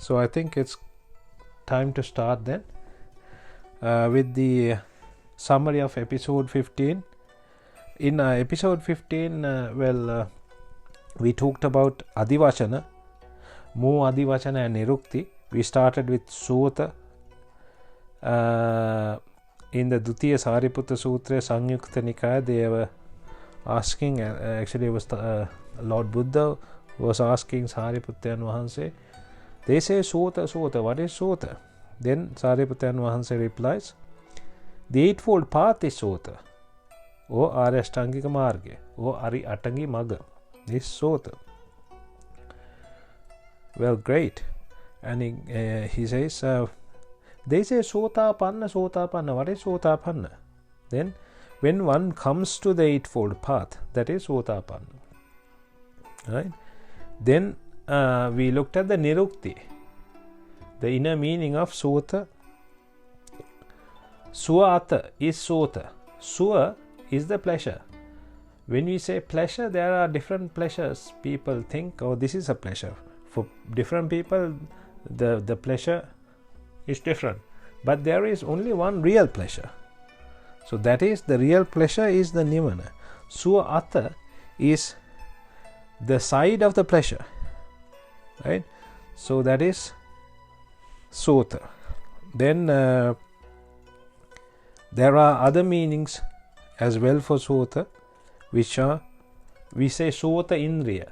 So I think it's time to start then with the summary of episode 15. In episode 15, we talked about adivachana, mo adivachana and nirukti. We started with sota. In the Dutiya Sariputta Sutra, Samyukta Nikaya, they were asking, actually it was Lord Buddha was asking Sariputta and Vahanse, they say sota, sota, what is sota? Then Sariputta and Vahanse replies, the eightfold path is sota, or Arashtangika Marga, or Ari Atangi Maga, is sota. Well, great. And he says, they say sotapanna. What is sotapanna? Then when one comes to the eightfold path, that is sotapanna. Right? Then we looked at the nirukti, the inner meaning of sota. Suata is sota. Sua is the pleasure. When we say pleasure, there are different pleasures. People think, oh, this is a pleasure. For different people, the pleasure is different, but there is only one real pleasure. So that is, the real pleasure is the Nibbhana. Suata is the side of the pleasure, right? So that is sota. Then there are other meanings as well for sota, which are, we say sota indriya,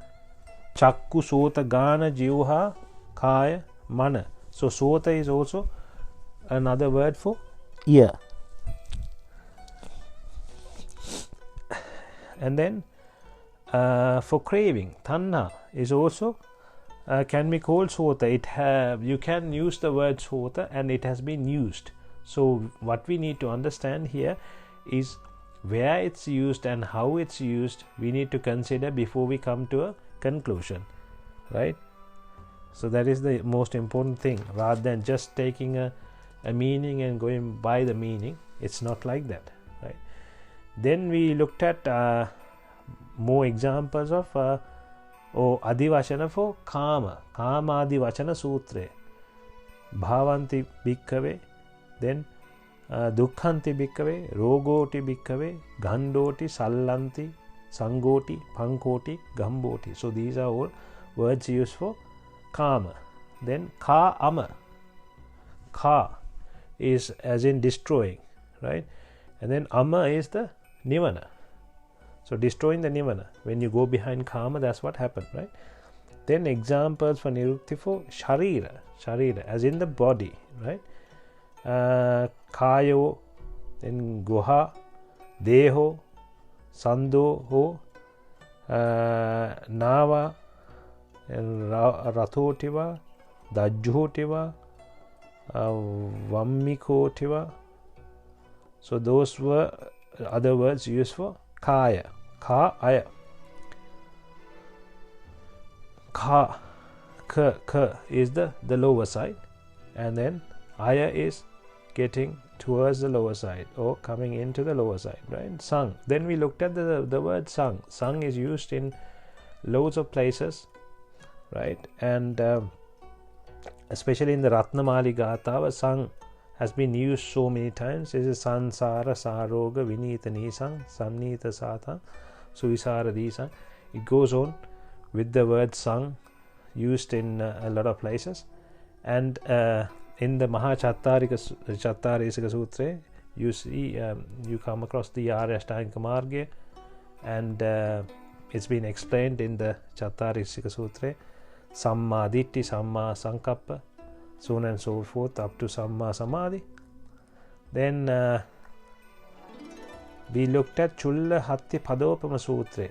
chakku, sota, gana, jivha, kaya, mana. So sota is also another word for ear. And then for craving, tanha is also can be called sota. You can use the word sota, and it has been used. So what we need to understand here is where it's used and how it's used. We need to consider before we come to a conclusion, right? So that is the most important thing, rather than just taking a meaning and going by the meaning. It's not like that, right? Then we looked at more examples of adivachana for kama adivachana sutre, bhavanti bhikkhave, then dukkhanti bhikkhave, rogoti bhikkhave, gandoti, sallanti, sangoti, pankoti, gamboti. So these are all words used for kama. Then ka ama, ka is as in destroying, right? And then ama is the Nibbhana. So destroying the Nibbhana. When you go behind kama, that's what happened, right? Then examples for nirukti for sharira, as in the body, right? Kayo, then guha, deho, sandoho, nava, and rathotiva, dajjotiva, vammikotiva. So those were other words used for kaya. Ka aya. Ka is the lower side, and then aya is getting towards the lower side or coming into the lower side, right? Sang. Then we looked at the word sang. Sang is used in loads of places, right? And especially in the Ratnamali Gatha, sang has been used so many times. This is sansara saroga vinita nisang samnita satha suvisara disang. It goes on with the word sang used in a lot of places. And in the Chattarīsika Sutra, you see, you come across the Arashtangika Marga, and it's been explained in the Chattarīsika Sutra, Samma Ditti, Samma Sankappa, so on and so forth, up to Samma Samadhi. Then we looked at Chulla Hatti Padopama Sutra.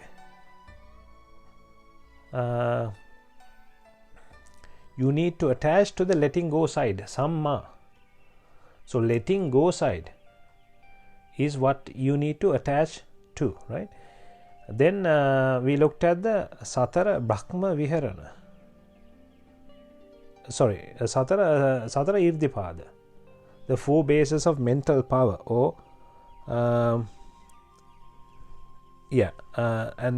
You need to attach to the letting go side, Samma. So letting go side is what you need to attach to, right? Then we looked at the Satara Brahma Viharana. Satara Irdipada, the four bases of mental power, or and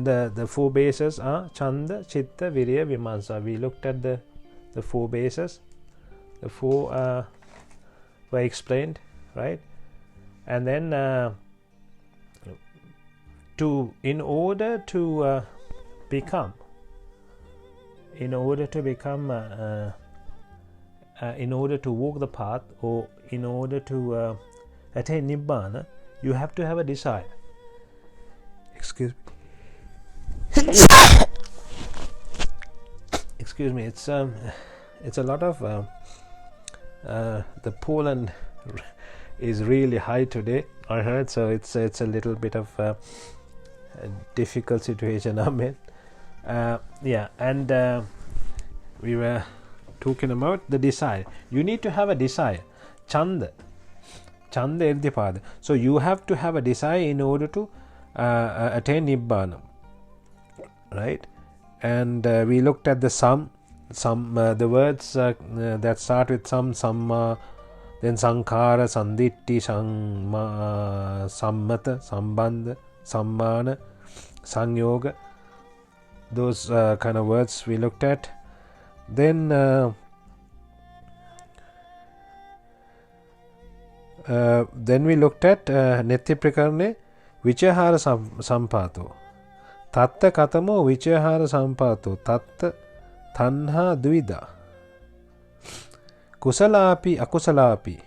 the four bases are Chanda, Chitta, Virya, Vimansa. We looked at the four bases The four were explained, right? And then in order to become in order to walk the path, or in order to attain Nibbhana, you have to have a desire. Excuse me. It's a lot of the pollen is really high today, I heard, so it's a little bit of a difficult situation I'm in. And we were talking about the desire. You need to have a desire. Chanda irdipada. So you have to have a desire in order to attain Nibbhana, right? And we looked at the the words that start with samma, then sankhara, sanditti, sammata, sambandha, sammana, sangyoga. Those kind of words we looked at. Then we looked at netti prakarane vichahara sampato, tatta katamo vichahara sampato, tatta tanha dvida, kusalapi akusalapi,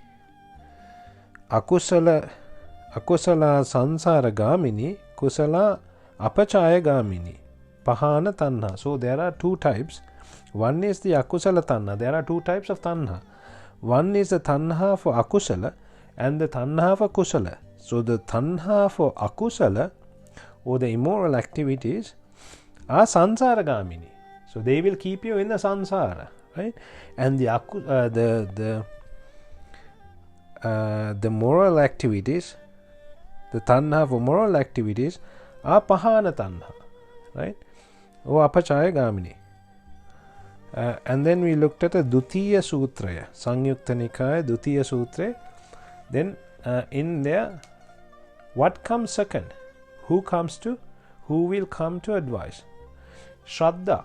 akusala sansara gamini, kusala apachaya gamini, pahana tanha. So there are two types. One is the akusala tanha. There are two types of tanha. One is the tanha for akusala and the tanha for kusala. So the tanha for akusala, or the immoral activities, are sansara gamini. So they will keep you in the sansara, right? And the moral activities, the tanha for moral activities, are pahana tanha, right? Or apachaya gamini. And then we looked at a Dutiya Sutraya, Sangyukta Nikaya, Dutiya Sutra. Then in there, what comes second? Who will come to advice? Shraddha,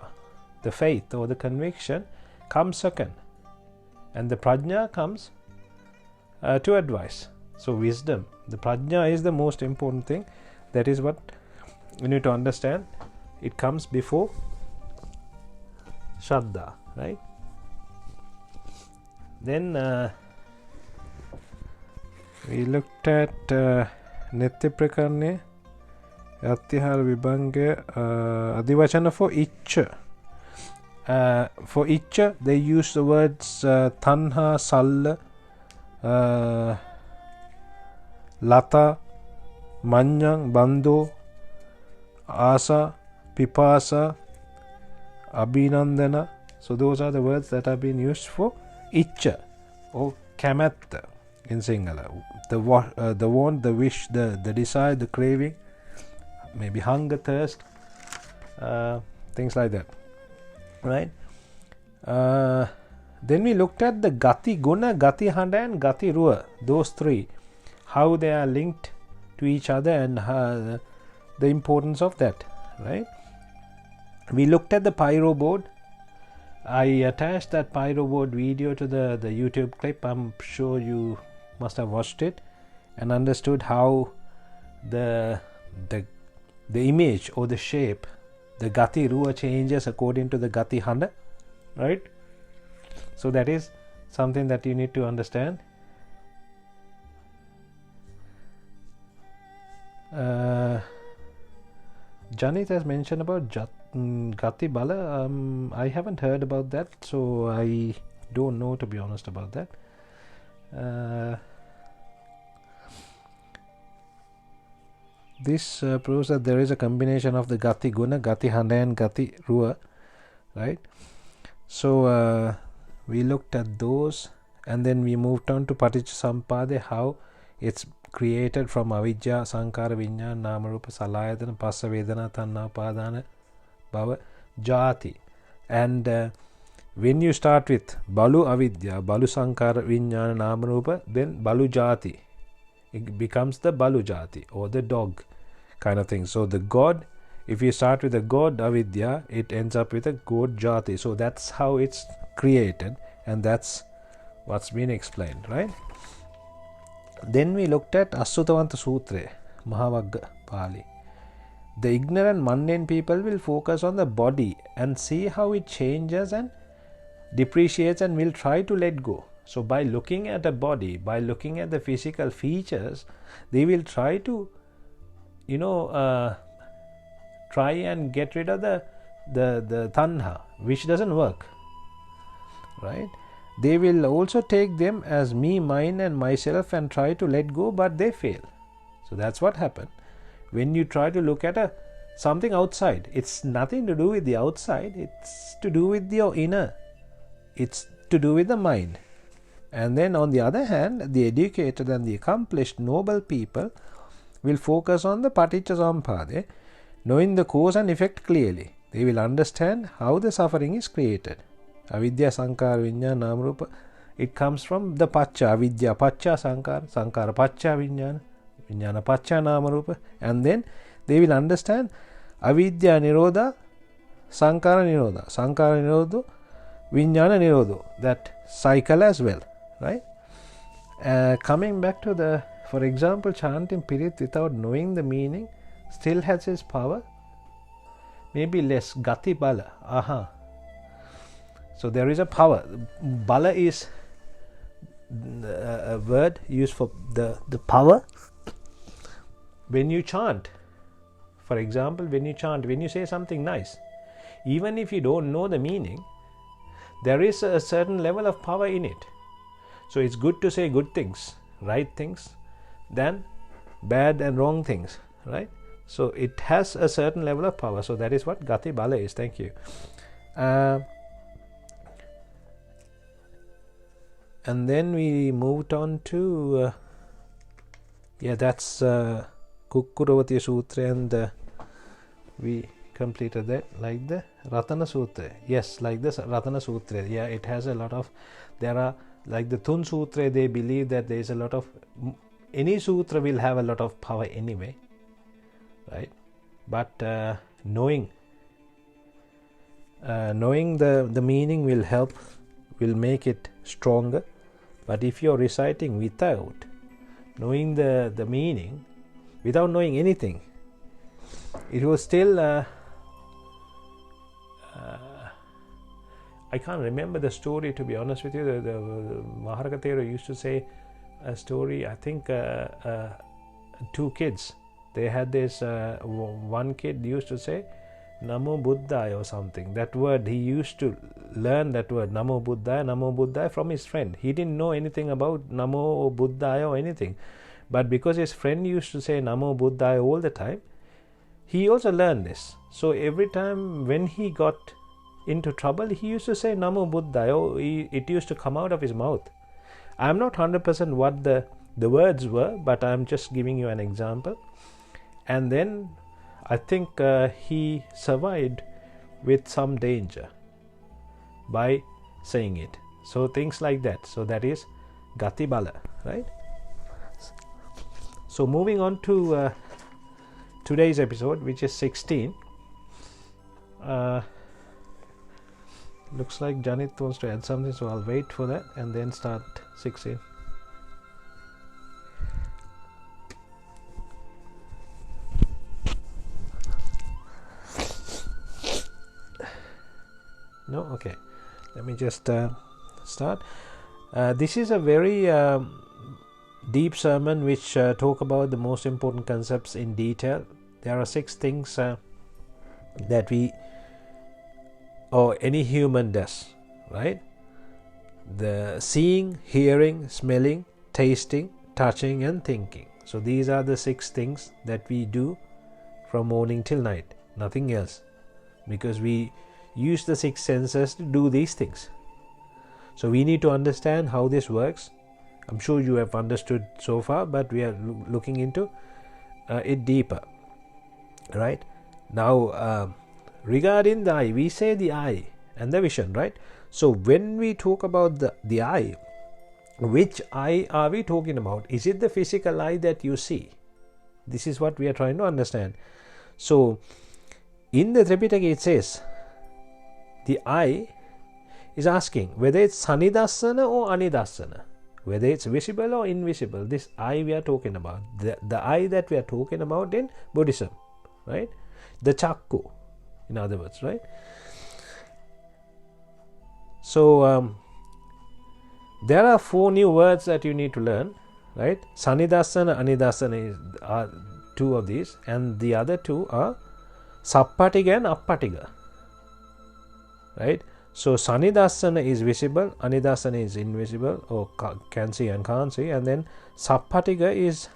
the faith or the conviction, comes second. And the prajna comes to advice. So wisdom, the prajna is the most important thing. That is what you need to understand. It comes before Shraddha, right? Then we looked at Netti Prakarne, Atyahara Vibhanga, Adivachana for Iccha. For Iccha, they use the words Tanha, Salla, Lata, Manyang, Bandho, Asa, Pipasa, Abhinandana. So those are the words that have been used for Iccha or Kamatta in Sinhala. The want, the wish, the desire, the craving, maybe hunger, thirst, things like that, right? Then we looked at the Gati Guna, Gati Handa and Gati Ruwa, those three, how they are linked to each other and the importance of that, right? We looked at the pyro board. I attached that pyro board video to the YouTube clip. I'm sure you must have watched it and understood how the image or the shape, the Gati Ruwa changes according to the Gati Handa, right? So that is something that you need to understand. Janit has mentioned about Gati Bala. I haven't heard about that, so I don't know, to be honest, about that. This proves that there is a combination of the Gati Guna, Gati Handa and Gati Ruwa, right? So we looked at those, and then we moved on to Paticcasamuppada, how it's created from avidya, sankara, viññāna, nāma, rūpa, salayatana, passa, vedana, tanha, upadana, bhava, jati. And when you start with balu avidya, balu sankara, viññāna, nāma, rūpa, then balu jati, it becomes the balu jati or the dog kind of thing. So the god, if you start with the god avidya, it ends up with a god jati. So that's how it's created, and that's what's been explained, right? Then we looked at Asutavanta Sutra, Mahavagga Pali. The ignorant mundane people will focus on the body and see how it changes and depreciates and will try to let go. So by looking at a body, by looking at the physical features, they will try to, try and get rid of the tanha, which doesn't work, right? They will also take them as me, mine and myself and try to let go, but they fail. So that's what happened. When you try to look at something outside, it's nothing to do with the outside, it's to do with your inner, it's to do with the mind. And then on the other hand, the educated and the accomplished noble people will focus on the paticca knowing the cause and effect clearly. They will understand how the suffering is created. Avidya, Sankara, Vijnana, Namarupa. It comes from the Pacha. Avidya, Pacha, Sankara, Sankara, Pacha, Vijnana, Vijnana, Pacha, Namarupa. And then they will understand Avidya, Nirodha, Sankara, Nirodha, Sankara, Nirodha, Vijnana, Nirodha. That cycle as well, right? Coming back to for example, chanting Pirit without knowing the meaning still has its power, maybe less. Gati Bala. Aha. So there is a power. Bala is a word used for the power. When you chant, for example, when you say something nice, even if you don't know the meaning, there is a certain level of power in it. So it's good to say good things, right things, than bad and wrong things, right? So it has a certain level of power. So that is what Gati Bala is. Thank you. And then we moved on to that's Kukkuravati Sutra, and we completed that, like the Ratana Sutra. Yes, like this Ratana Sutra. Yeah, it has a lot of, there are, like the Thun Sutra, they believe that there is a lot of, any sutra will have a lot of power anyway, right? But knowing the meaning will help, will make it stronger. But if you're reciting without knowing the meaning, without knowing anything, it will still I can't remember the story, to be honest with you. The Maharakatera used to say a story. I think two kids, they had this one kid used to say Namo Buddhaya or something. That word, he used to learn that word Namo Buddhaya from his friend. He didn't know anything about Namo Buddhaya or anything, but because his friend used to say Namo Buddhaya all the time, he also learned this. So every time when he got into trouble, he used to say Namo Buddhaya. It used to come out of his mouth. I'm not 100% what the words were, but I'm just giving you an example. And then I think he survived with some danger by saying it. So things like that. So that is Gati Bala, right? So moving on to today's episode, which is 16. Looks like Janit wants to add something, so I'll wait for that and then start 16. No? Okay. Let me just start. This is a very deep sermon which talk about the most important concepts in detail. There are 6 things that we, or any human does, right? The seeing, hearing, smelling, tasting, touching and thinking. So these are the 6 things that we do from morning till night, nothing else, because we use the 6 senses to do these things. So we need to understand how this works. I'm sure you have understood so far, but we are looking into it deeper, right? Now regarding the eye, we say the eye and the vision, right? So when we talk about the eye, which eye are we talking about? Is it the physical eye that you see? This is what we are trying to understand. So in the Thripitaka it says the eye is asking whether it's sanidassana or anidassana, whether it's visible or invisible. This I we are talking about, the I that we are talking about in Buddhism, right? The chakku, in other words, right? So there are 4 new words that you need to learn, right? Sanidassana, anidassana are 2 of these, and the other 2 are sappatiga and appatiga, right? So sanidassana is visible, anidassana is invisible, or can see and can't see, and then sappatiga is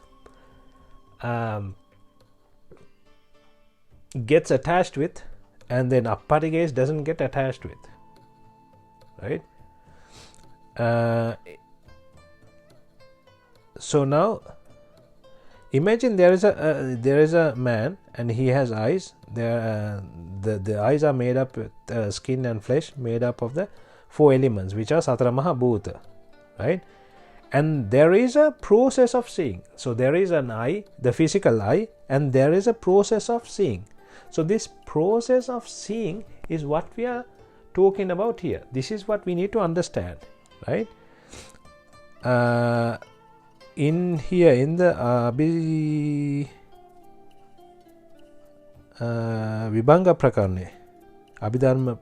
gets attached with, and then appatiga is doesn't get attached with, right? So now imagine there is a man and he has eyes. The eyes are made up with skin and flesh, made up of the 4 elements, which are Satara Maha Bhuta, right? And there is a process of seeing. So there is an eye, the physical eye, and there is a process of seeing. So this process of seeing is what we are talking about here. This is what we need to understand, right? In here in the Vibhanga Prakarane, Abhidharma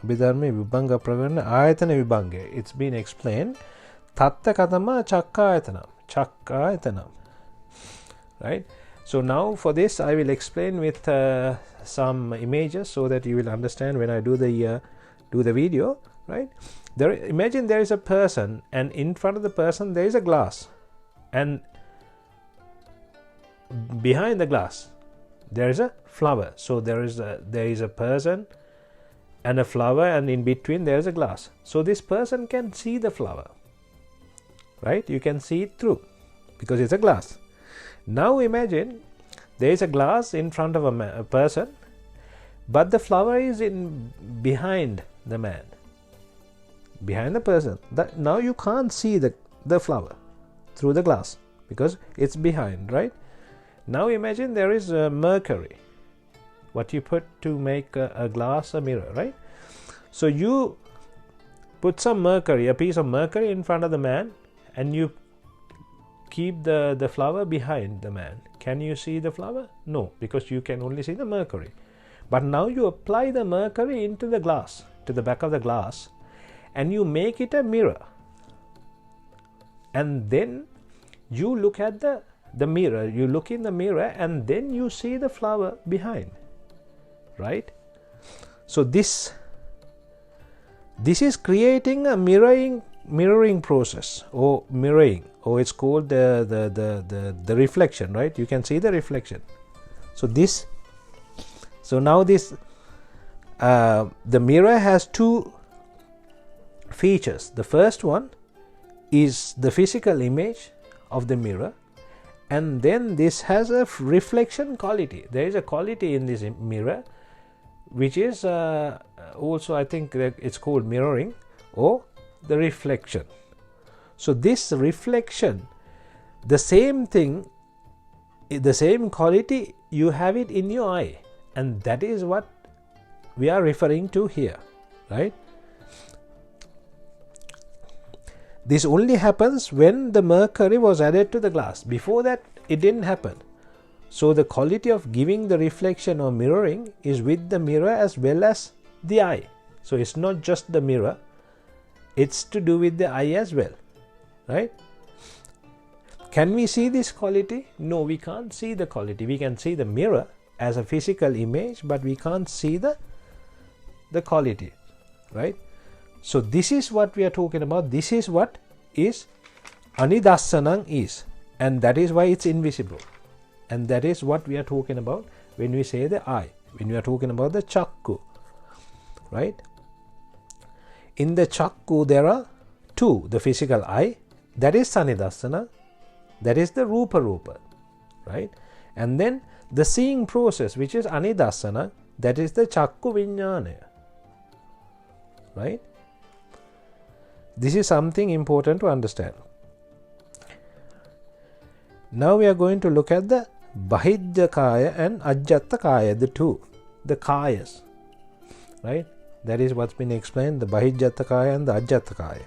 Vibhanga Prakarane Ayatana Vibhanga, it's been explained Tatta Katama Chakkayatanam, right? So now for this I will explain with some images so that you will understand when I do the video, right? Imagine there is a person, and in front of the person there is a glass, and behind the glass there is a flower. So there is a person and a flower, and in between there is a glass. So this person can see the flower, right? You can see it through because it's a glass. Now imagine there is a glass in front of a person, but the flower is behind the man, behind the person. Now you can't see the flower through the glass because it's behind, right? Now imagine there is mercury, what you put to make a glass a mirror, right? So you put some mercury, a piece of mercury in front of the man, and you keep the flower behind the man. Can you see the flower? No, because you can only see the mercury. But now you apply the mercury into the glass, to the back of the glass, and you make it a mirror, and then you look at the mirror, you look in the mirror, and then you see the flower behind, right? So this is creating a mirroring process, or mirroring, or it's called the reflection, right? You can see the reflection. So now this the mirror has 2 features. The first one is the physical image of the mirror, and then this has a reflection quality. There is a quality in this mirror which is also, I think it's called mirroring or the reflection. So this reflection, the same thing, the same quality, you have it in your eye, and that is what we are referring to here, right? This only happens when the mercury was added to the glass. Before that, it didn't happen. So the quality of giving the reflection or mirroring is with the mirror as well as the eye. So it's not just the mirror, it's to do with the eye as well, right? Can we see this quality? No, we can't see the quality. We can see the mirror as a physical image, but we can't see the quality, right? So this is what we are talking about. This is what is anidassanam is, and that is why it's invisible. And that is what we are talking about when we say the eye, when we are talking about the chakku, right? In the chakku there are 2, the physical eye, that is sanidassana, that is the rupa, right? And then the seeing process, which is anidassana, that is the chakku vijnana, right? This is something important to understand. Now we are going to look at the Bahijja Kaya and Ajjatta Kaya, the 2, the Kayas, right? That is what's been explained, the Bahijjatakaya and the Ajjatakaya.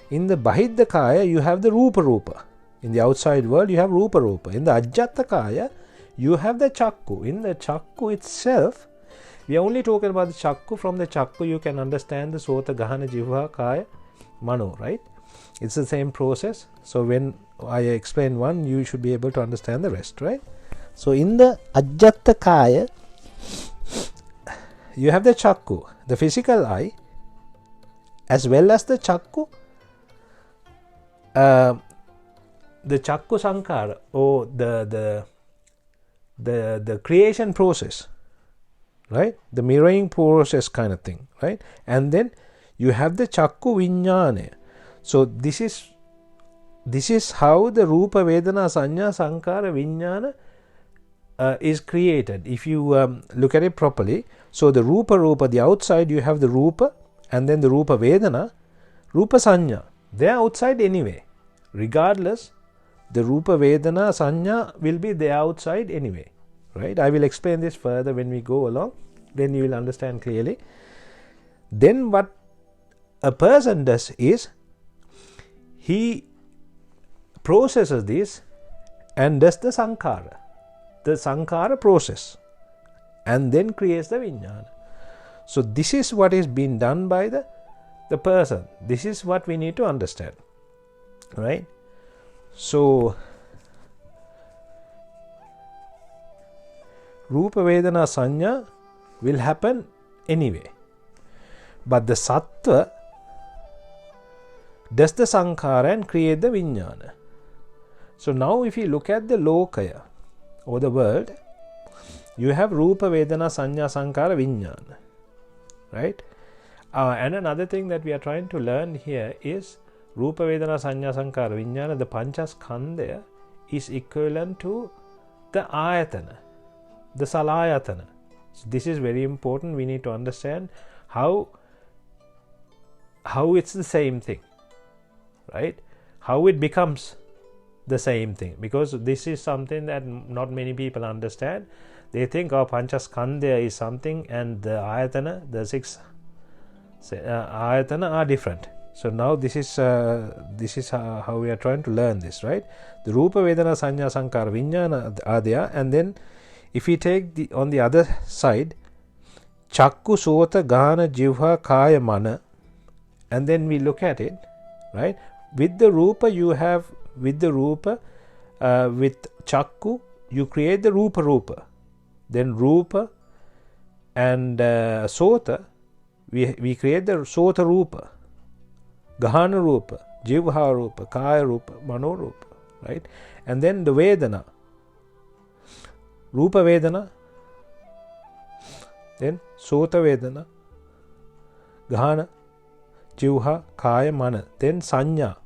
In the Bahijjakaya, you have the Rupa Rupa. In the outside world, you have Rupa Rupa. In the Ajjatakaya, you have the Chakku. In the Chakku itself, we are only talking about the Chakku. From the Chakku, you can understand the Sota, Gahana, Jivha, Kaya, Mano, right? It's the same process. So when I explain one, you should be able to understand the rest, right? So in the Ajjatakaya, you have the Chakku, the physical eye, as well as the Chakku, the Chakku Sankara, or the creation process, right? The mirroring process kind of thing, right? And then you have the Chakku Vijnana. So this is how the Rupa, Vedana, Sanya, Sankara, Vijnana is created. If you look at it properly, so the Rupa, the outside, you have the Rupa, and then the Rupa Vedana, Rupa Sanya. They are outside anyway. Regardless, the Rupa Vedana Sanya will be there outside anyway, right? I will explain this further when we go along, then you will understand clearly. Then what a person does is, he processes this and does the Sankara process, and then creates the Vijnana. So this is what is being done by the person. This is what we need to understand, right? So Rupa, Vedana, Sanya will happen anyway, but the Sattva does the Sankara and create the Vijnana. So now if you look at the Lokaya, or the world, you have Rupa, Vedana, Sanya, Sankara, Vijnana, right? And another thing that we are trying to learn here is Rupa, Vedana, Sanya, Sankara, Vijnana, the Panchaskandha is equivalent to the Ayatana, the Salayatana. So this is very important. We need to understand how it's the same thing, right? How it becomes the same thing, because this is something that not many people understand. They think Panchaskandha is something, and the Ayatana, the 6 Ayatana are different. So now this is how we are trying to learn this, right? The Rupa, Vedana, Sanya, Sankara, Vijnana are there, and then if we take on the other side, Chakku, Sota, Gahana, Jivha, Kaya, Mana, and then we look at it, right? With the Rupa, you have, with Chakku, you create the Rupa. Then Rupa and Sota, we create the Sota Rupa, Gahana Rupa, Jivha Rupa, Kaya Rupa, Mano Rupa, right? And then the Vedana, Rupa Vedana, then Sota Vedana, Gahana, Jivha, Kaya, Mana, then Sanya,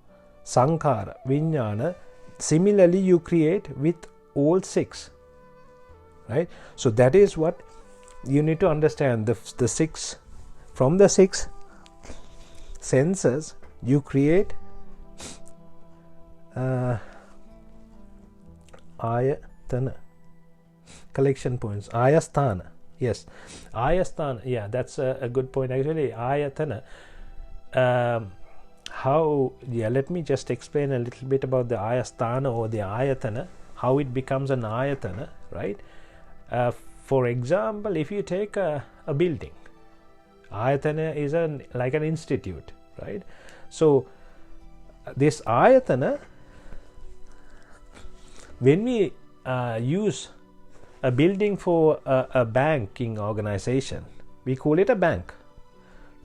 Sankara, Vijnana. Similarly you create with all 6, right? So that is what you need to understand. The 6, from the 6 senses you create Ayatana, collection points, Ayasthana. Yes, Ayasthana, yeah, that's a good point actually. Ayatana, let me just explain a little bit about the Ayasthana or the Ayatana, how it becomes an Ayatana, right? For example, if you take a building, Ayatana is like an institute, right? So this Ayatana, when we use a building for a banking organization, we call it a bank,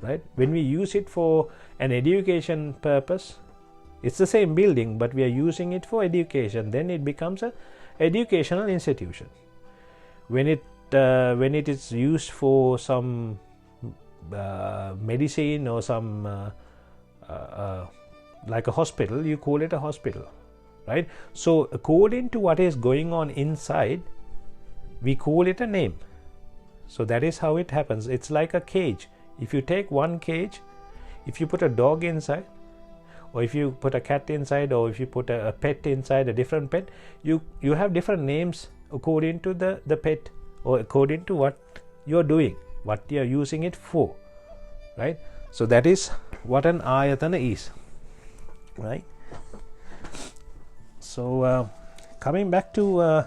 right? When we use it for an education purpose, it's the same building, but we are using it for education, then it becomes a educational institution. When it is used for some medicine or some like a hospital, you call it a hospital, right? So according to what is going on inside, we call it a name. So that is how it happens. It's like a cage. If you take one cage, if you put a dog inside, or if you put a cat inside, or if you put a pet inside, a different pet, you have different names according to the pet, or according to what you're doing, what you're using it for, right? So that is what an ayatana is, right? So coming back to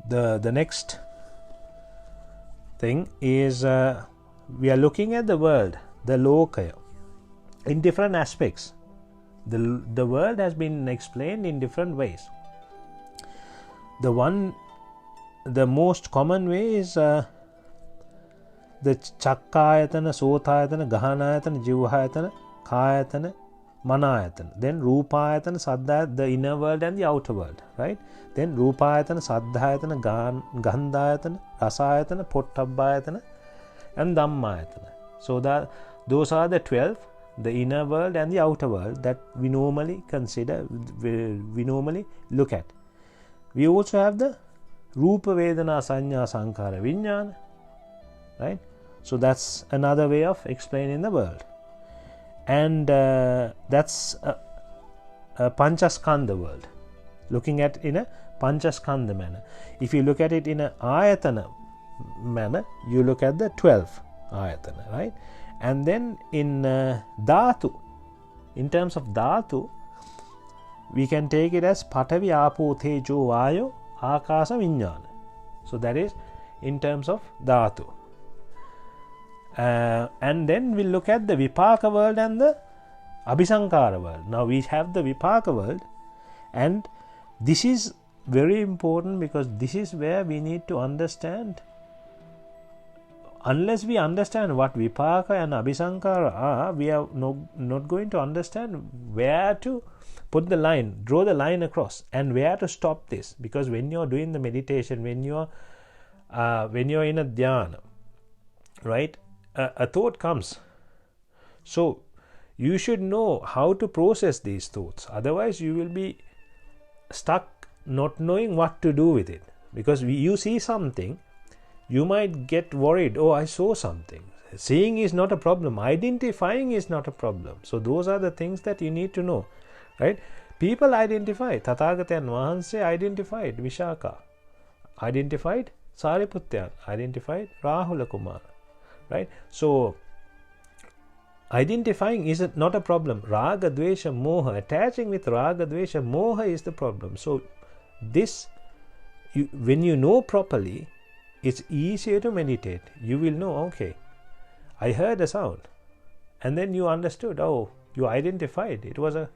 the next thing is we are looking at the world, the lokaya, in different aspects. The world has been explained in different ways. The most common way is the chakkayatana, sotayatana, gahanayatana, jivahayatana, kayatana, manayatana. Then rupayatana, saddhayatana, the inner world and the outer world, right? Then rupayatana, saddhayatana, gandhayatana, rasayatana, pottabbayatana, and dhammayatana. So that those are the 12, the inner world and the outer world, that we normally consider, we normally look at. We also have the rupa, vedana, sanya, sankara, vijnana, right? So that's another way of explaining the world, and that's a panchaskandha world, looking at in a panchaskandha manner. If you look at it in a ayatana manner, you look at the 12 ayatana, right? And then in dhatu, in terms of dhatu, we can take it as patavi, apo, tejo, vayo, akasa, vijnana. So that is in terms of dhatu. And then we'll look at the vipaka world and the abhisankara world. Now we have the vipaka world, and this is very important because this is where we need to understand. Unless we understand what vipaka and abhisankara are, we are not going to understand where to put the line, draw the line across, and where to stop this. Because when you're doing the meditation, when you're in a dhyana, right, a thought comes. So you should know how to process these thoughts. Otherwise, you will be stuck not knowing what to do with it. Because you see something, you might get worried, oh, I saw something. Seeing is not a problem. Identifying is not a problem. So those are the things that you need to know, right? People identify. Tathagatayan Vahanse identified Vishaka, identified Sariputyan, identified Rahula Kumara, right? So identifying is not a problem. Raga, Dvesha, Moha, attaching with Raga, Dvesha, Moha is the problem. So this, when you know properly, it's easier to meditate. You will know, okay, I heard a sound, and then you understood. Oh, you identified. It was a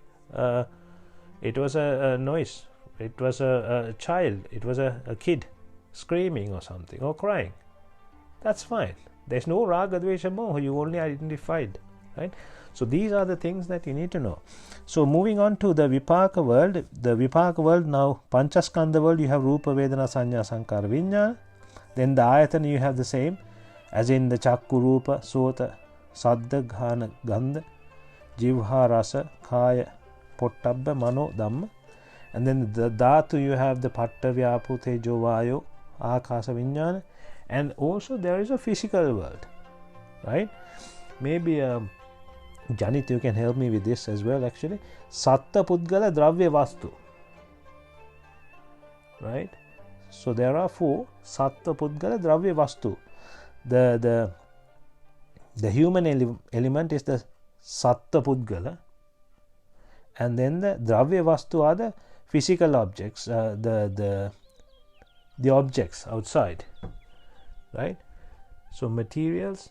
noise. It was a child. It was a kid screaming or something, or crying. That's fine. There's no raga, dvesha, moha. You only identified, right? So these are the things that you need to know. So moving on to the vipaka world. The vipaka world, now panchaskandha world, you have rupa, vedana, sanya, sankara, vijnana. Then the ayatana, you have the same as in the chakku, rupa, sota, saddha, ghana, gandha, jivha, rasa, kaya, pottabba, mano, dhamma. And then the dhatu, you have the patta, vyapu, tejo, vayo, akasa, vijnana. And also there is a physical world, right? Maybe Janit, you can help me with this as well actually. Satta pudgala dravya vastu, right? So there are 4 sattva pudgala dravya vastu. The human element is the sattva pudgala, and then the dravya vastu are the physical objects, the objects outside, right? So materials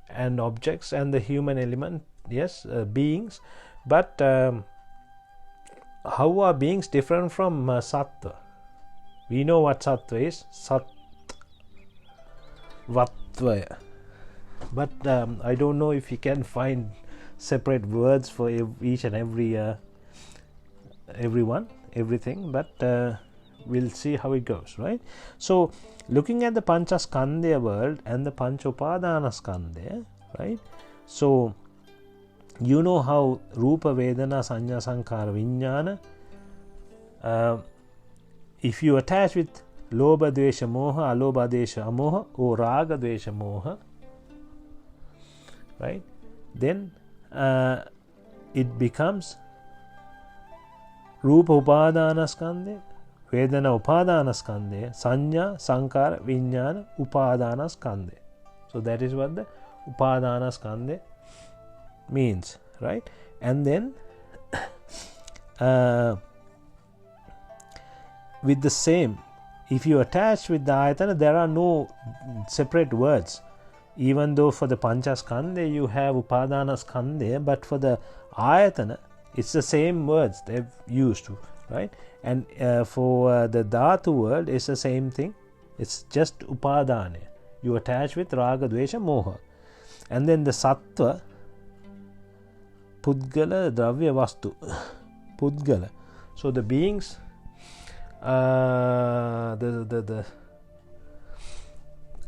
and objects, and the human element, yes, beings. But how are beings different from sattva? We know what sattva is, sattvaya. But I don't know if you can find separate words for each and everything, but we'll see how it goes, right? So looking at the panchaskandha world and the panchopadanaskandha, right? So you know how rupa, vedana, sanya, sankara, vijnana, if you attach with lobha, dvesha, moha, alobha, desha, amoha, or raga, dvesha, moha, right, then it becomes rupa upadanaskandha, vedana upadanaskandha, sanya, sankara, vijnana upadanaskandha, So that is what the upadana skandha means, right? And then with the same, if you attach with the ayatana, there are no separate words. Even though for the panchaskandha you have upadana skandha, but for the ayatana it's the same words they've used, right? And for the dhatu world it's the same thing. It's just upadana. You attach with raga, dvesha, moha. And then the sattva, pudgala, dravya, vastu. Pudgala. So the beings, and the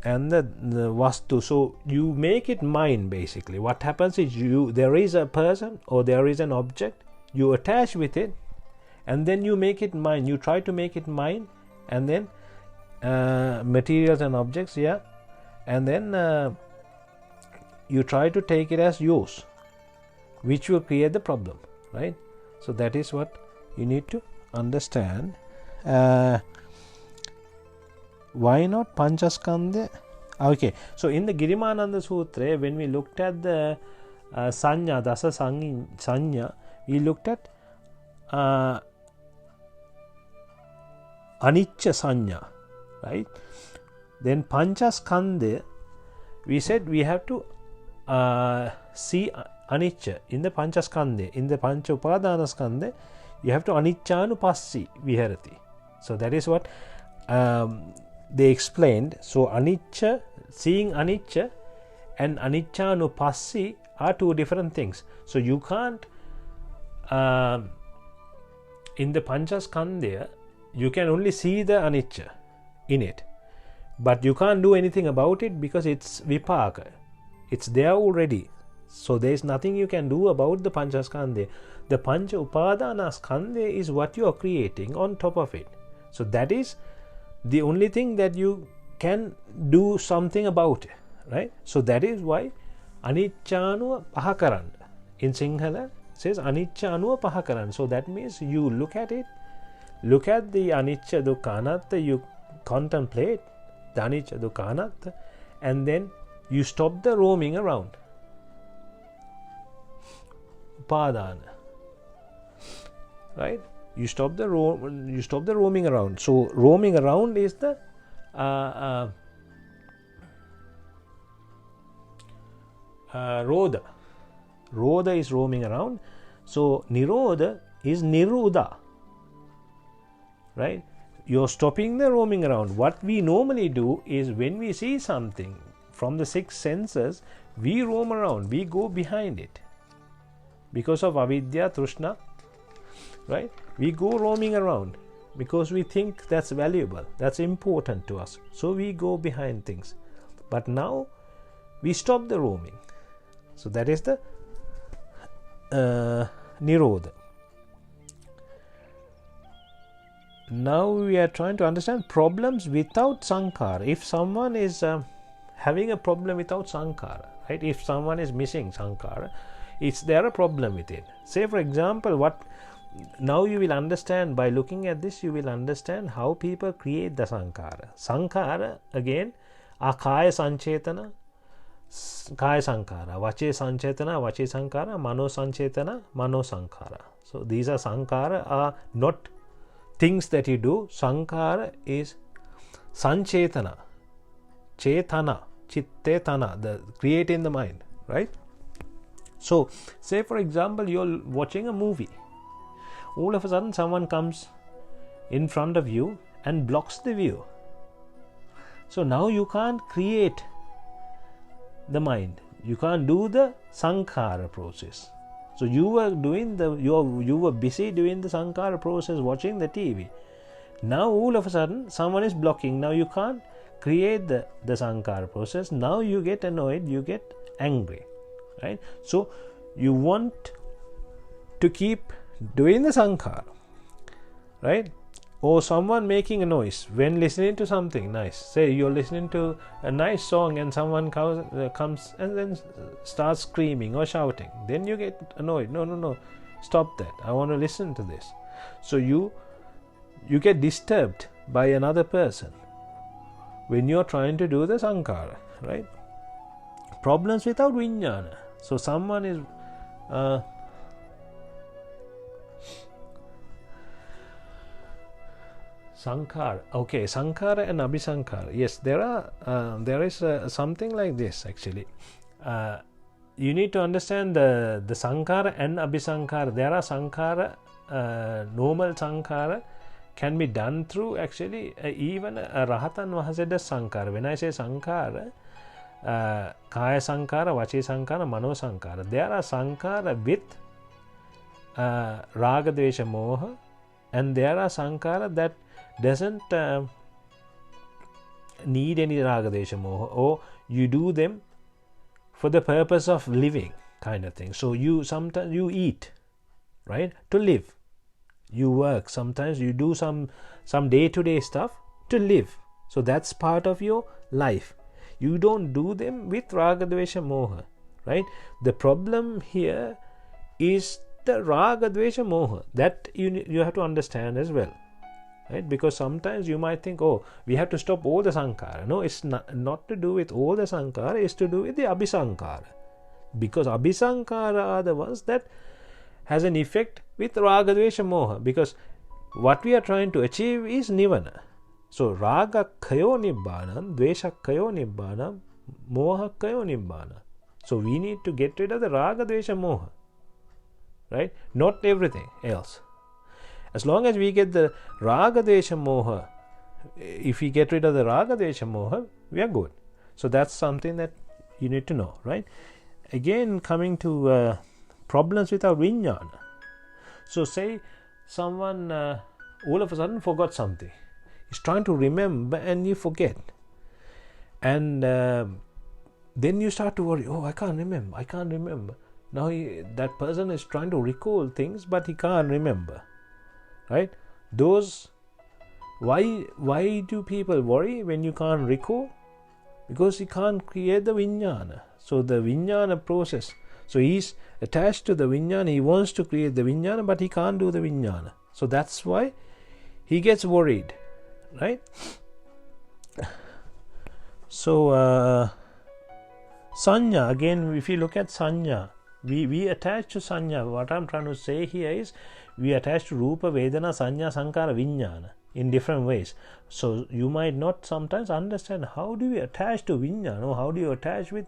vastu. So you make it mine basically. What happens is there is a person or there is an object, you attach with it, and then you make it mine. You try to make it mine, and then materials and objects, and then you try to take it as yours, which will create the problem, right? So that is what you need to understand. Why not panchaskandha? Okay, so in the Girimananda Sutra, when we looked at the sanya, dasa sanya, we looked at anicca sanya, right? Then panchaskandha, we said we have to see anicca in the panchaskandha. In the pancha upadana skandha, you have to aniccanupassī viharati. So that is what they explained. So anicca, seeing anicca, and aniccanupassī are two different things. So you can't in the panchaskandha you can only see the anicca in it, but you can't do anything about it because it's vipaka. It's there already. So there is nothing you can do about the panchaskandha. The pancha upadana skandha is what you are creating on top of it. So that is the only thing that you can do something about it, right? So that is why aniccanuva pahakaranda. In Sinhala says aniccanuva pahakaranda. So that means you look at it, look at the anicca dukkha anatta, you contemplate the anicca dukkha anatta, and then you stop the roaming around. Upadana, right? You stop the roaming around. So roaming around is the rodha. Rodha is roaming around. So nirodha is niruddha, right? You're stopping the roaming around. What we normally do is when we see something from the six senses, we roam around, we go behind it. Because of avidya, trishna, right? We go roaming around because we think that's valuable, that's important to us. So we go behind things. But now we stop the roaming. So that is the nirodha. Now we are trying to understand problems without sankhara. If someone is having a problem without sankhara, right? If someone is missing sankhara, is there a problem with it? Say for example, what now you will understand by looking at this, you will understand how people create the sankhara. Sankhara again are kaya sanchetana, kaya sankhara, vache sanchetana, vache sankhara, mano sanchetana, mano sankhara. So these are sankhara, are not things that you do. Sankhara is sanchetana, chetana, chittetana, the create in the mind, right? So say for example, you're watching a movie. All of a sudden someone comes in front of you and blocks the view. So now you can't create the mind. You can't do the sankhara process. So you were doing you were busy doing the sankhara process, watching the TV. Now all of a sudden someone is blocking. Now you can't create the sankhara process. Now you get annoyed, you get angry, right? So you want to keep doing the sankhara, right? Or someone making a noise when listening to something nice. Say you're listening to a nice song and someone comes and then starts screaming or shouting. Then you get annoyed. No, stop that. I want to listen to this. So you get disturbed by another person when you're trying to do the sankhara, right? problems without vijnana. So someone is sankhara. Okay, sankhara and abhisankhara. Yes, there is something like this actually. You need to understand the sankhara and abhisankhara. There are sankhara, normal sankhara can be done through actually even a rahatan vahaseda's sankhara. When I say sankhara, kaya sankhara, vachi sankhara, mano sankhara. There are sankhara with raga, dvesha, moha, and there are sankhara that doesn't need any raga, dvesha, moha, or you do them for the purpose of living, kind of thing. So you sometimes you eat, right, to live. You work, sometimes you do some day-to-day stuff to live. So that's part of your life. You don't do them with raga, dvesha, moha, right? The problem here is the raga, dvesha, moha. That you have to understand as well, right? Because sometimes you might think, oh, we have to stop all the sankhara. No, it's not to do with all the sankhara, it's to do with the abhisankhara. Because abhisankhara are the ones that has an effect with raga, dvesha, moha. Because what we are trying to achieve is Nibbhana. So raga khayo Nibbhana, dvesha khayo Nibbhana, moha khayo Nibbhana. So we need to get rid of the raga, dvesha, moha, right? Not everything else. As long as we get the raga, dvesha, moha, if we get rid of the raga, dvesha, moha, we are good. So that's something that you need to know, right? Again, coming to problems without vijnana. So say someone all of a sudden forgot something. He's trying to remember and you forget. And then you start to worry, oh, I can't remember. Now that person is trying to recall things, but he can't remember, right? Why do people worry when you can't recall? Because he can't create the vijnana. So the vijnana process, so he's attached to the vijnana, he wants to create the vijnana, but he can't do the vijnana. So that's why he gets worried, right? So sanya, again, if you look at sanya, we attach to sanya. What I'm trying to say here is we attach to rupa, vedana, sanya, sankhara, vijnana in different ways. So you might not sometimes understand how do you attach to vijnana, or how do you attach with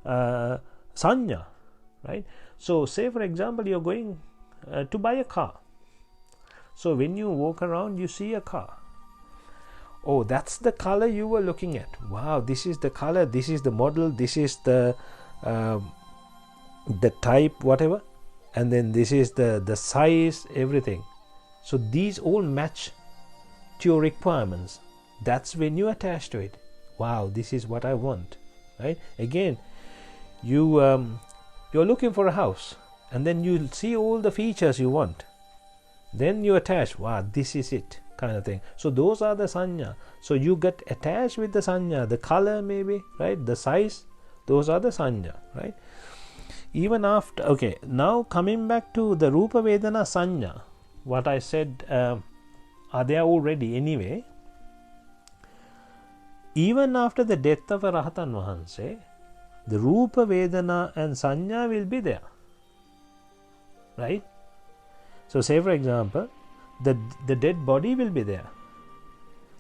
sanya, right? So say for example you're going to buy a car. So when you walk around, you see a car. Oh, that's the color you were looking at. Wow, this is the color, this is the model, this is the type, whatever, and then this is the size, everything. So these all match to your requirements. That's when you attach to it. Wow, this is what I want, right? Again, you're looking for a house, and then you see all the features you want. Then you attach, wow, this is it, kind of thing. So those are the sanya. So you get attached with the sanya, the color maybe, right? The size, those are the sanya, right? Even after, okay, now coming back to the rupa, vedana, sanya, what I said are there already anyway. Even after the death of a rahatan vahanse, the rupa, vedana and sanya will be there, right? So say for example, the dead body will be there.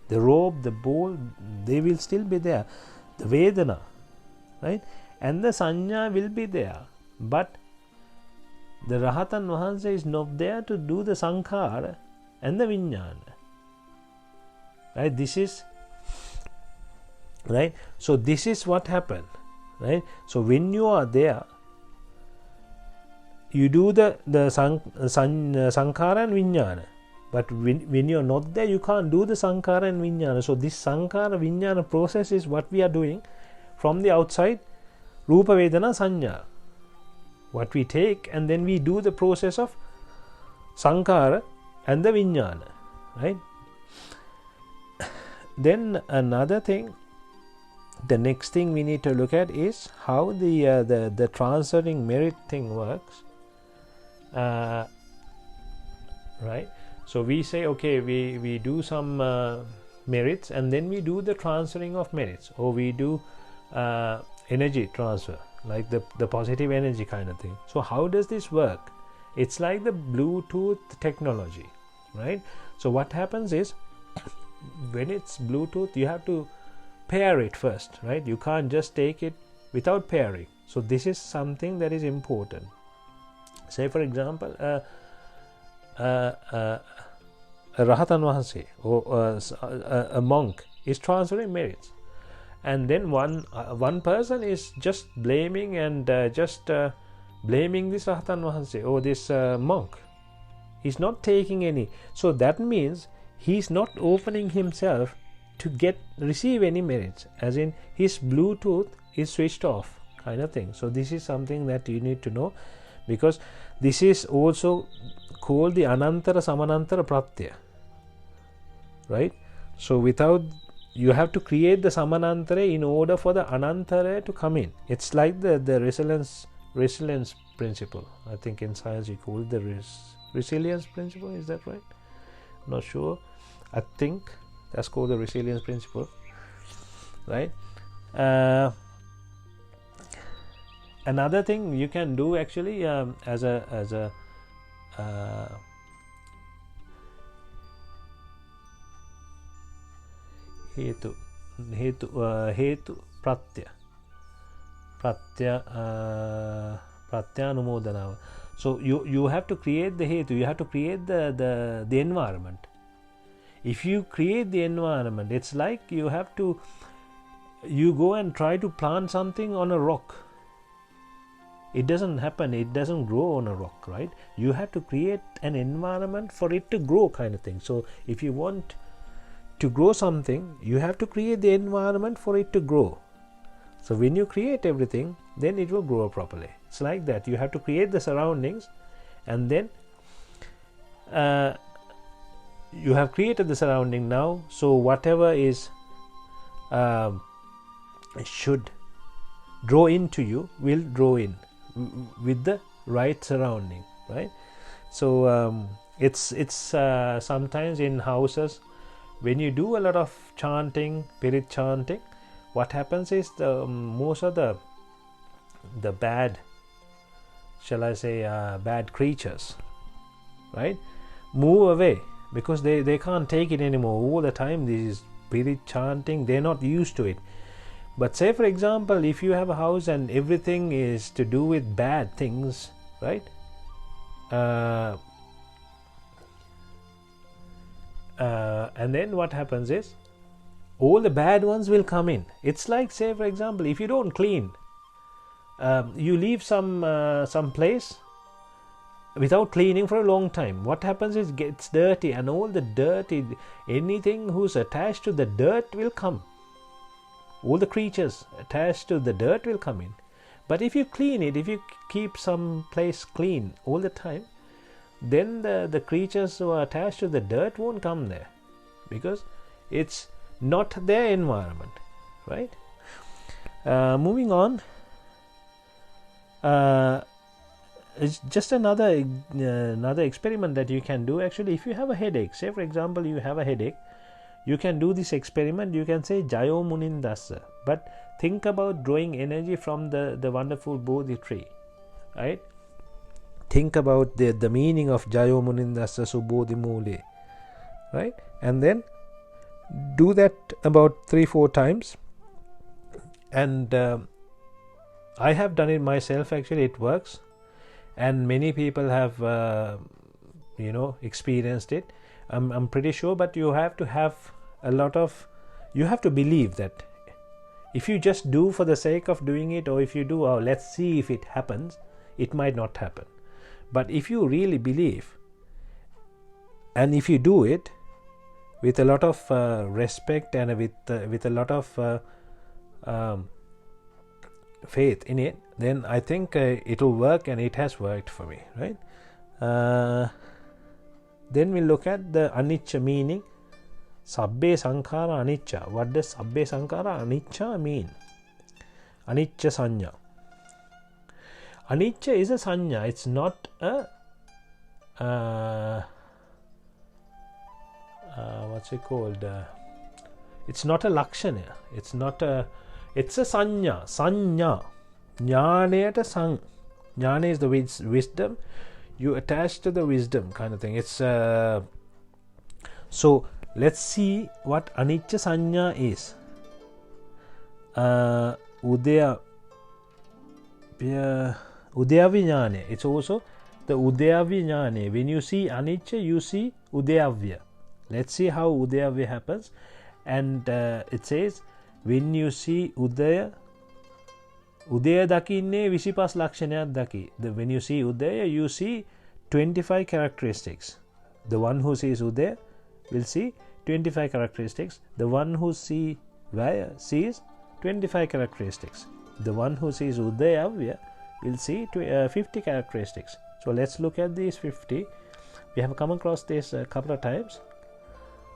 The robe, the bowl, they will still be there. The vedana, right? And the sanya will be there. But the rahatan vahanse is not there to do the sankhara and the vijnana, right? This is, right? So this is what happened, right? So when you are there, you do the sankhara and vijnana. But when you are not there, you can't do the sankhara and vijnana. So this sankhara vijnana process is what we are doing from the outside, rupa, vedana, sanya. What we take, and then we do the process of sankhara and the vijnana, right? Then another thing, the next thing we need to look at is how the transferring merit thing works, right? So we say, okay, we do some merits, and then we do the transferring of merits, or we do energy transfer, like the positive energy kind of thing. So how does this work? It's like the Bluetooth technology, right? So what happens is, when it's Bluetooth, you have to pair it first, right? You can't just take it without pairing. So this is something that is important. Say for example, a Rahatan Vahanse or a monk is transferring merits, and then one person is just blaming and blaming this Rahatan Vahanse or this monk. He's not taking any. So that means he's not opening himself to receive any merits, as in his Bluetooth is switched off, kind of thing. So this is something that you need to know, because this is also called the Anantara Samanantara Pratyaya, right? So without, you have to create the Samanantara in order for the Anantara to come in. It's like the resilience principle. I think in science you call it the resilience principle. Is that right? I'm not sure. I think that's called the resilience principle, right? Another thing you can do actually, as a hetu pratyanumodana. So you have to create the hetu, you have to create the environment. If you create the environment, it's like you go and try to plant something on a rock. It doesn't happen, it doesn't grow on a rock, right? You have to create an environment for it to grow, kind of thing. So if you want to grow something, you have to create the environment for it to grow. So when you create everything, then it will grow properly. It's like that. You have to create the surroundings, and then you have created the surrounding now. So whatever is should draw into you will draw in with the right surrounding, right? So it's sometimes in houses, when you do a lot of chanting, pirit chanting, what happens is most of the bad, shall I say, bad creatures, right, move away, because they can't take it anymore. All the time this is spirit chanting, they're not used to it. But say for example, if you have a house and everything is to do with bad things, right, and then what happens is all the bad ones will come in. It's like, say for example, if you don't clean, you leave some place without cleaning for a long time, what happens is it gets dirty, and all the dirty, anything who's attached to the dirt will come. All the creatures attached to the dirt will come in. But if you clean it, if you keep some place clean all the time, then the creatures who are attached to the dirt won't come there, because it's not their environment, right? Moving on, it's just another experiment that you can do. Actually, if you have a headache, say for example you have a headache, you can do this experiment. You can say Jayo Munindassa, but think about drawing energy from the wonderful Bodhi tree, right? Think about the meaning of Jayo Munindassa Subodhi Mule, right? And then do that about 3-4 times. And I have done it myself. Actually, it works, and many people have experienced it. I'm pretty sure, but you have to have you have to believe that if you just do for the sake of doing it, or if you do, let's see if it happens, it might not happen. But if you really believe, and if you do it with a lot of respect and with a lot of faith in it, then I think it will work, and it has worked for me, right? Then we look at the anicca meaning. Sabbe sankhara anicca. What does sabbe sankhara anicca mean? Anicca sanya. Anicca is a sanya. It's not a what's it called? It's not a lakshana. It's not a. It's a sanya. Sanya. Jnanayata sang. Jnana is the wisdom. You attach to the wisdom kind of thing. It's so let's see what anicca sanya is. Udayavya. It's also the Udayavya. When you see anicca, you see Udayavya. Let's see how Udayavya happens. And it says, when you see Udaya dakinne 25 lakshanayak daki. When you see Udaya, you see 25 characteristics. The one who sees Udaya will see 25 characteristics. The one who sees Vaya sees 25 characteristics. The one who sees Udayavya will see 50 characteristics. So let's look at these 50. We have come across this a couple of times,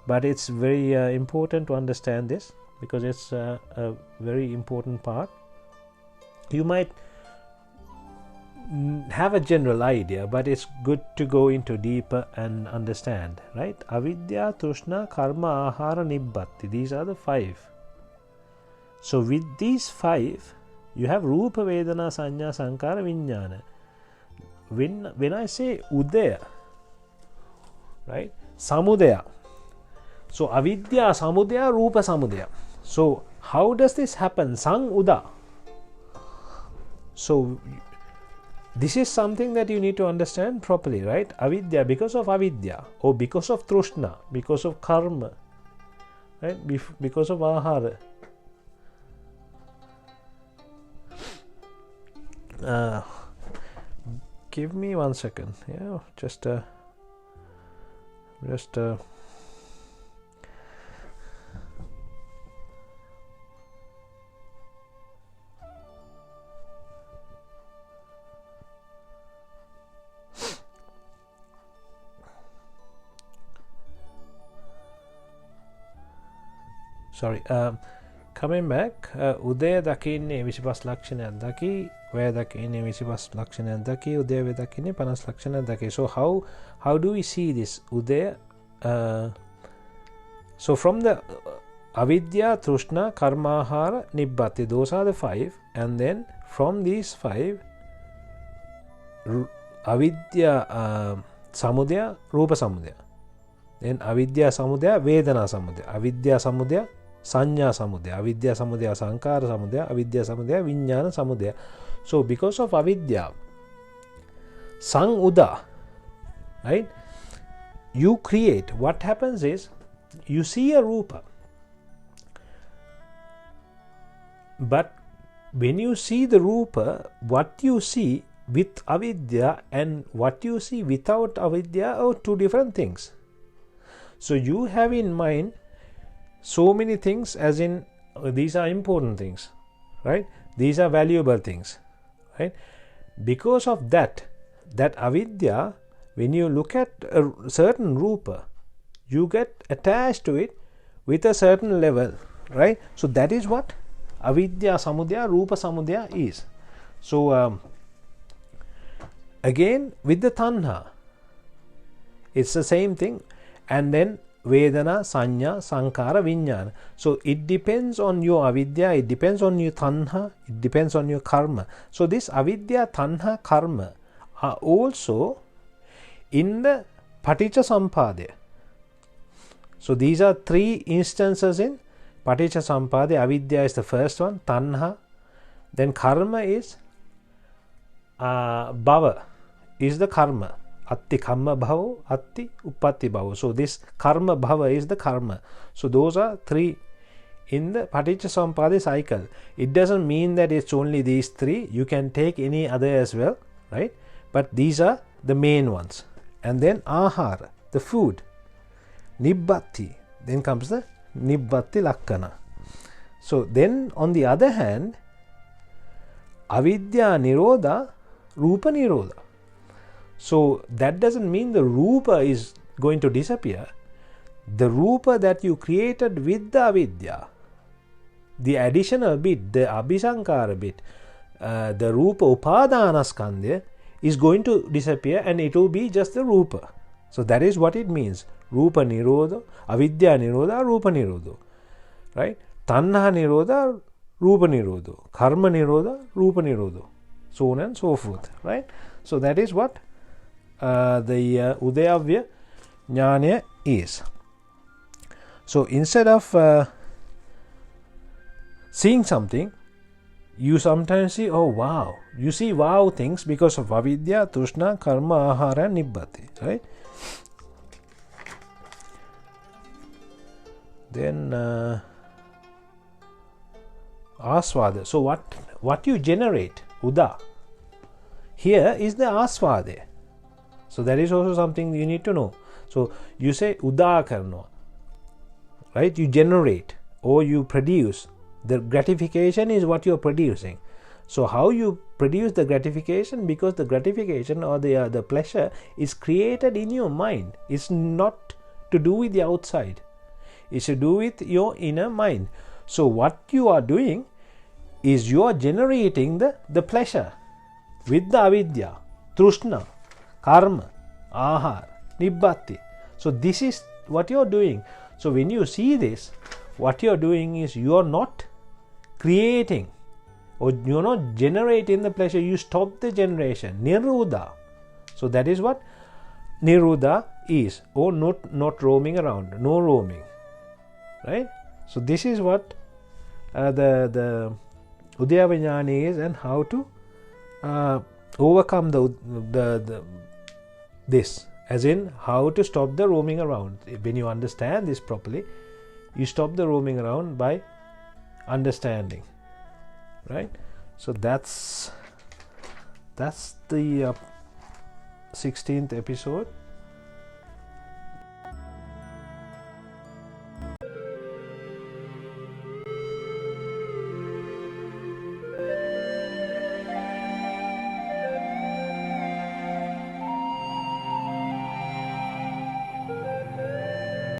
but it's very important to understand this, because it's a very important part. You might have a general idea, but it's good to go into deeper and understand, right? Avidya, Trishna, Karma, Ahara, Nibbhati. These are the 5. So with these 5, you have Rupa, Vedana, Sanya, Sankara, Vijnana. When I say Udaya, right? Samudaya. So Avidya, Samudaya, Rupa, Samudaya. So how does this happen? Sang Uda. So this is something that you need to understand properly, right? Avidya, because of avidya, or because of trishna, because of karma, right? Because of ahara. Give me 1 second. Yeah, just sorry, coming back. Udaya dakinne 25 lakshanayak daki, Vaya dakinne 25 lakshanayak daki, Udaya dakinne 50 lakshanayak daki. So how do we see this Udaya? So from the avidya, trishna, karma, ahara, nibbhati, those are the 5, and then from these 5, avidya samudaya, rupa samudaya, then avidya samudaya, vedana samudaya, avidya samudaya, sanya samudaya, avidya samudaya, sankara samudaya, avidya samudaya, vijnana samudaya. So because of avidya, sang uda, right, you create. What happens is, you see a rupa, but when you see the rupa, what you see with avidya and what you see without avidya are 2 different things. So you have in mind so many things, as in these are important things, right? These are valuable things, right? Because of that avidya, when you look at a certain rupa, you get attached to it with a certain level, right? So that is what avidya samudaya, rupa samudaya is. So again with the tanha, it's the same thing. And then Vedana, Sanya, Sankara, Vijnana. So it depends on your avidya, it depends on your tanha, it depends on your karma. So this avidya, tanha, karma are also in the paticca sampadaya. So these are 3 instances in paticca sampadaya. Avidya is the first one, tanha, then karma is bhava, is the karma. Atti karma bhava, atti uppatti bhava. So this karma bhava is the karma. So those are 3 in the paticca sampadaya cycle. It doesn't mean that it's only these 3. You can take any other as well, right? But these are the main ones. And then ahara, the food. Nibbhati, then comes the nibbhati lakkana. So then on the other hand, avidya nirodha, rupa nirodha. So that doesn't mean the rupa is going to disappear. The rupa that you created with the avidya, the additional bit, the abhisankara bit, the rupa upadanaskandhya is going to disappear, and it will be just the rupa. So that is what it means. Rupa nirodha, avidya nirodha, rupa nirodha, right? Tanha nirodha, Rupa Nirodho, Karma Nirodha, Rupa Nirodho, so on and so forth, right? So that is what the Udayavya Jnana is. So instead of seeing something, you sometimes see, oh wow, you see wow things because of avidya, tushna, karma, ahara and nibbati, right? Then aswada. So what you generate, uda, here is the aswada. So that is also something you need to know. So you say uda karno, right? You generate or you produce. The gratification is what you are producing. So how you produce the gratification? Because the gratification or the pleasure is created in your mind. It's not to do with the outside. It's to do with your inner mind. So what you are doing is you are generating the pleasure with the avidya, trushna, karma, ahar, nibbati. So this is what you are doing. So when you see this, what you are doing is you are not creating or you're not generating the pleasure. You stop the generation, nirodha. So that is what nirodha is, or not roaming around, no roaming, right? So this is what the Udayava Jnana is, and how to overcome this, as in how to stop the roaming around. When you understand this properly, you stop the roaming around by understanding, right? So that's the 16th episode.